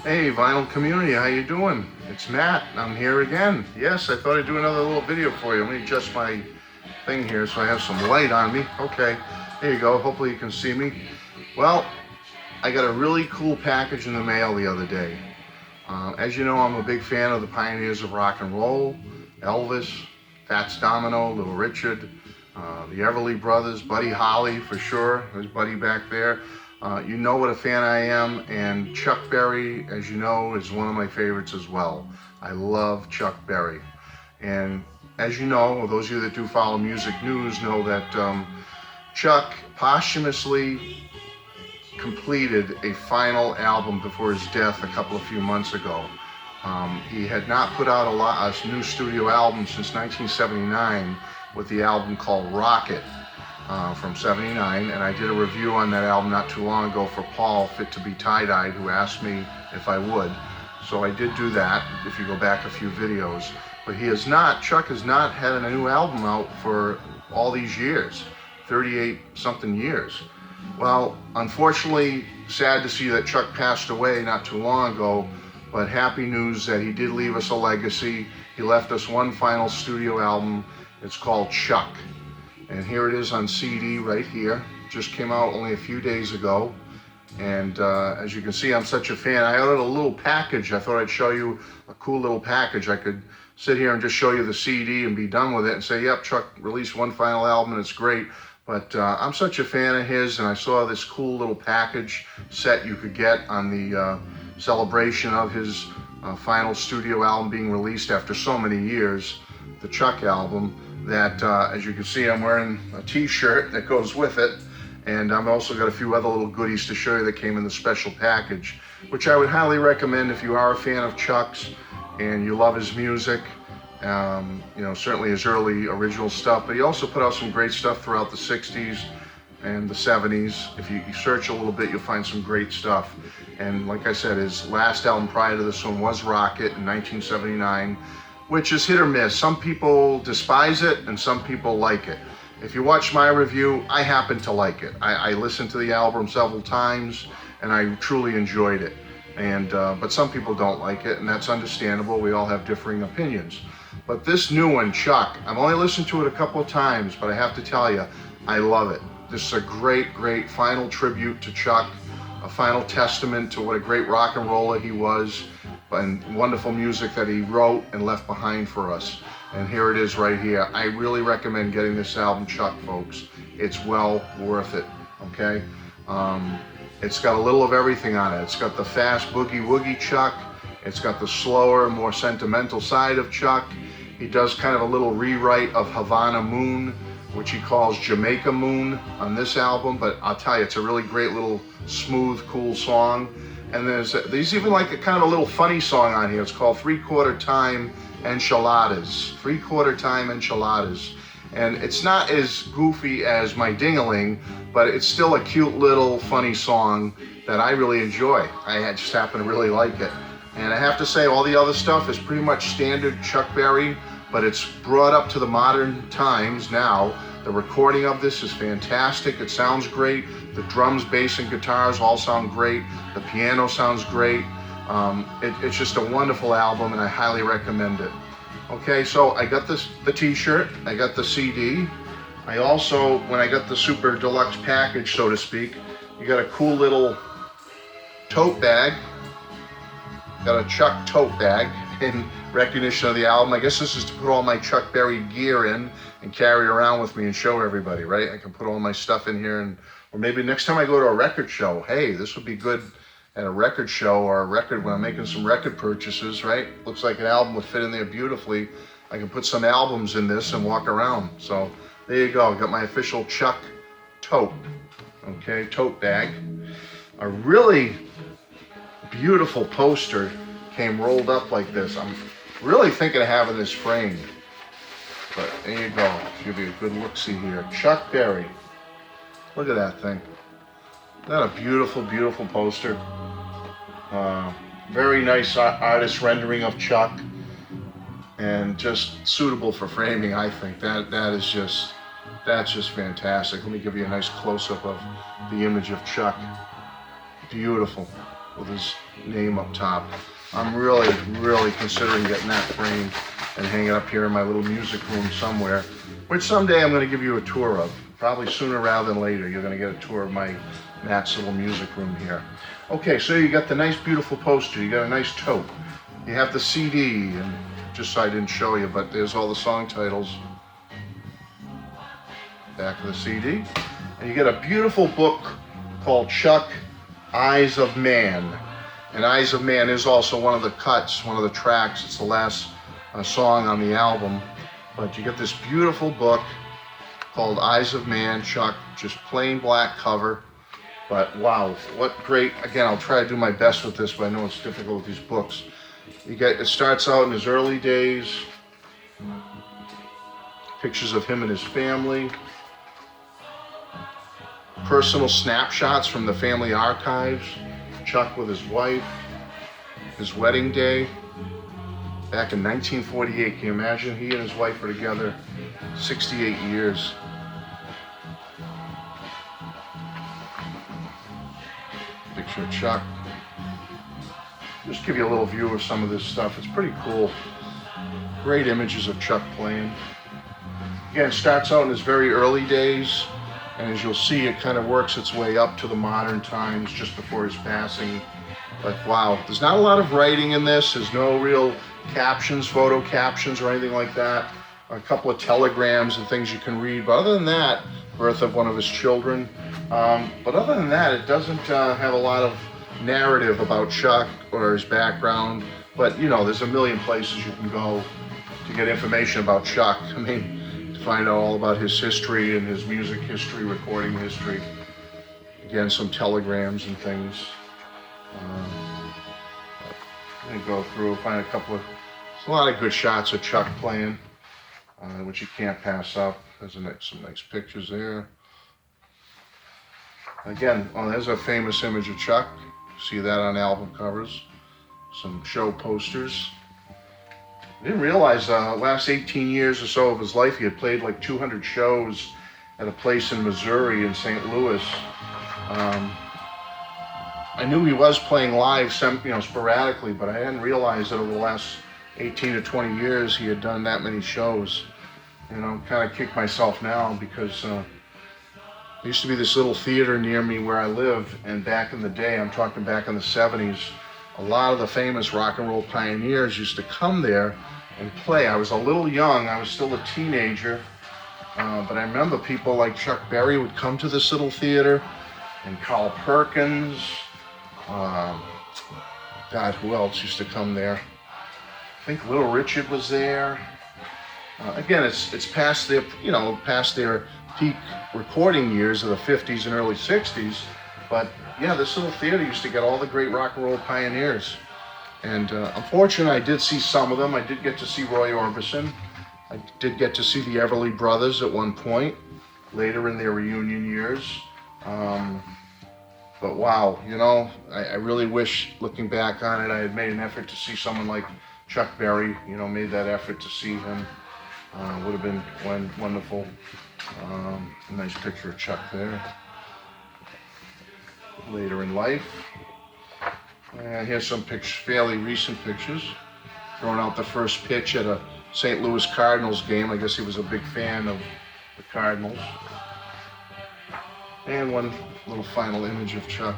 Hey, vinyl community, how you doing? It's Matt. I'm here again. Yes, I thought I'd do another little video for you. Let me adjust my thing here so I have some light on me. Okay, there you go. Hopefully you can see me. Well, I got a really cool package in the mail the other day. As you know, I'm a big fan of the pioneers of rock and roll, Elvis, Fats Domino, Little Richard, the Everly Brothers, Buddy Holly for sure, there's Buddy back there. You know what a fan I am, and Chuck Berry, as you know, is one of my favorites as well. I love Chuck Berry. And as you know, or those of you that do follow music news know that Chuck posthumously completed a final album before his death a few months ago. He had not put out a new studio album since 1979 with the album called Rocket from 79, and I did a review on that album not too long ago for Paul, Fit to be Tie-Dyed, who asked me if I would. So I did do that, if you go back a few videos. But Chuck has not had a new album out for all these years, 38 something years. Well, unfortunately, sad to see that Chuck passed away not too long ago, but happy news that he did leave us a legacy. He left us one final studio album. It's called Chuck. And here it is on CD right here. Just came out only a few days ago. And as you can see, I'm such a fan. I ordered a little package. I thought I'd show you a cool little package. I could sit here and just show you the CD and be done with it and say, yep, Chuck released one final album and it's great. But I'm such a fan of his, and I saw this cool little package set you could get on the celebration of his final studio album being released after so many years, the Chuck album, that as you can see, I'm wearing a t-shirt that goes with it, and I've also got a few other little goodies to show you that came in the special package, which I would highly recommend if you are a fan of Chuck's and you love his music. Certainly his early original stuff, but he also put out some great stuff throughout the 60s and the 70s. If you search a little bit, you'll find some great stuff. And like I said, his last album prior to this one was Rocket in 1979, which is hit or miss. Some people despise it and some people like it. If you watch my review, I happen to like it. I listened to the album several times and I truly enjoyed it. But some people don't like it, and that's understandable. We all have differing opinions. But this new one, Chuck, I've only listened to it a couple of times, but I have to tell you, I love it. This is a great, great final tribute to Chuck, a final testament to what a great rock and roller he was, and wonderful music that he wrote and left behind for us. And here it is right here. I really recommend getting this album, Chuck, folks. It's well worth it, okay? It's got a little of everything on it. It's got the fast boogie woogie Chuck. It's got the slower, more sentimental side of Chuck. He does kind of a little rewrite of Havana Moon, which he calls Jamaica Moon on this album, but I'll tell you, it's a really great little smooth, cool song. And there's even like a kind of a little funny song on here. It's called 3/4 Time Enchiladas. 3/4 Time Enchiladas. And it's not as goofy as My Ding-a-Ling, but it's still a cute little funny song that I really enjoy. I just happen to really like it. And I have to say, all the other stuff is pretty much standard Chuck Berry, but it's brought up to the modern times now. The recording of this is fantastic. It sounds great. The drums, bass, and guitars all sound great. The piano sounds great. It's just a wonderful album, and I highly recommend it. Okay, so I got the t-shirt, I got the CD. I also, when I got the super deluxe package, so to speak, you got a cool little tote bag. Got a Chuck tote bag in recognition of the album. I guess this is to put all my Chuck Berry gear in and carry around with me and show everybody, right? I can put all my stuff in here, or maybe next time I go to a record show, hey, this would be good at a record show or a record when I'm making some record purchases, right? Looks like an album would fit in there beautifully. I can put some albums in this and walk around. So there you go, got my official Chuck tote, okay, tote bag. A really beautiful poster came rolled up like this. I'm really thinking of having this framed, but there you go. Give you a good look-see here. Chuck Berry. Look at that thing. Isn't that a beautiful, beautiful poster? Very nice artist rendering of Chuck, and just suitable for framing, I think. That's just fantastic. Let me give you a nice close-up of the image of Chuck. Beautiful. with his name up top. I'm really considering getting that framed and hang it up here in my little music room somewhere, which someday I'm going to give you a tour of. Probably sooner rather than later, you're going to get a tour of my Matt's little music room here. Okay, so you got the nice beautiful poster, you got a nice tote, you have the CD, and just so I didn't show you, but there's all the song titles, back of the CD, and you get a beautiful book called Chuck, Eyes of Man. And Eyes of Man is also one of the cuts, one of the tracks. It's the last song on the album. But you get this beautiful book called Eyes of Man, Chuck, just plain black cover. But wow, what great, again, I'll try to do my best with this, but I know it's difficult with these books. It starts out in his early days, pictures of him and his family, personal snapshots from the family archives, Chuck with his wife, his wedding day, back in 1948. Can you imagine? He and his wife were together 68 years. Picture of Chuck. Just give you a little view of some of this stuff. It's pretty cool. Great images of Chuck playing. Again, it starts out in his very early days, and as you'll see, it kind of works its way up to the modern times just before his passing. But wow, there's not a lot of writing in this. There's no real captions, photo captions or anything like that. A couple of telegrams and things you can read, but other than that, birth of one of his children. But other than that, it doesn't have a lot of narrative about Chuck or his background. But you know, there's a million places you can go to get information about Chuck. I mean, to find out all about his history and his music history, recording history. Again, some telegrams and things. I'm gonna go through, find a couple of, there's a lot of good shots of Chuck playing, which you can't pass up. There's some nice pictures there. Again, there's a famous image of Chuck. See that on album covers. Some show posters. I didn't realize last 18 years or so of his life, he had played like 200 shows at a place in Missouri in St. Louis. I knew he was playing live, sporadically, but I hadn't realized that over the last 18 to 20 years he had done that many shows. You know, kind of kick myself now because there used to be this little theater near me where I live, and back in the day, I'm talking back in the 70s, a lot of the famous rock and roll pioneers used to come there and play. I was a little young, I was still a teenager, but I remember people like Chuck Berry would come to this little theater, and Carl Perkins, God, who else used to come there? I think Little Richard was there. Again, it's past their, past their peak recording years of the 50s and early 60s, but yeah, this little theater used to get all the great rock and roll pioneers. And unfortunately, I did see some of them. I did get to see Roy Orbison. I did get to see the Everly Brothers at one point, later in their reunion years. But wow, I really wish, looking back on it, I had made an effort to see someone like Chuck Berry, made that effort to see him. Would have been wonderful. A nice picture of Chuck there. Later in life. And here's some fairly recent pictures. Throwing out the first pitch at a St. Louis Cardinals game. I guess he was a big fan of the Cardinals. And one little final image of Chuck.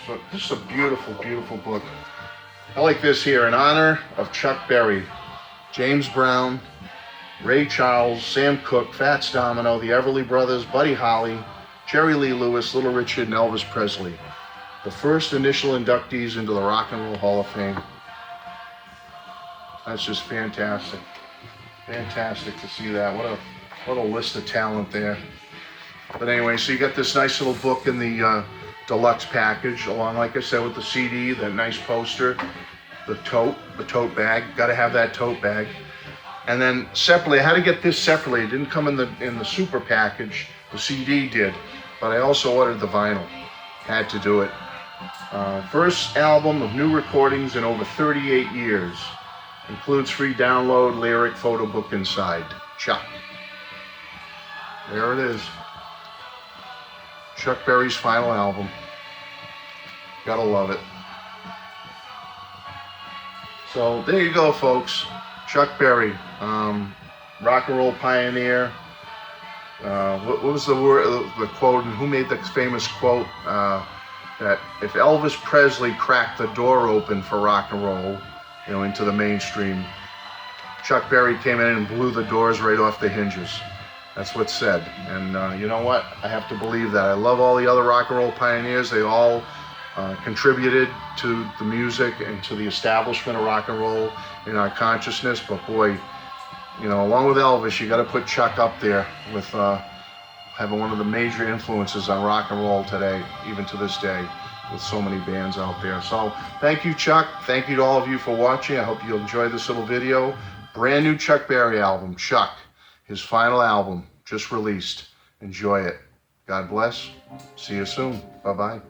So this is a beautiful, beautiful book. I like this here, in honor of Chuck Berry, James Brown, Ray Charles, Sam Cooke, Fats Domino, the Everly Brothers, Buddy Holly, Jerry Lee Lewis, Little Richard, and Elvis Presley. The first initial inductees into the Rock and Roll Hall of Fame. That's just fantastic. Fantastic to see that. What a list of talent there. But anyway, so you got this nice little book in the deluxe package, along, like I said, with the CD, that nice poster, the tote bag. Got to have that tote bag. And then separately, I had to get this separately. It didn't come in the super package. The CD did, but I also ordered the vinyl. Had to do it. First album of new recordings in over 38 years. Includes free download, lyric, photo book inside. Chuck. There it is. Chuck Berry's final album. Gotta love it. So there you go, folks. Chuck Berry, rock and roll pioneer. What was the word, the quote, and who made the famous quote that if Elvis Presley cracked the door open for rock and roll, into the mainstream, Chuck Berry came in and blew the doors right off the hinges. That's what's said. And you know what? I have to believe that. I love all the other rock and roll pioneers. They all contributed to the music and to the establishment of rock and roll in our consciousness. But boy, along with Elvis, you got to put Chuck up there with having one of the major influences on rock and roll today, even to this day, with so many bands out there. So thank you, Chuck. Thank you to all of you for watching. I hope you enjoyed this little video. Brand new Chuck Berry album, Chuck, his final album, just released. Enjoy it. God bless. See you soon. Bye-bye.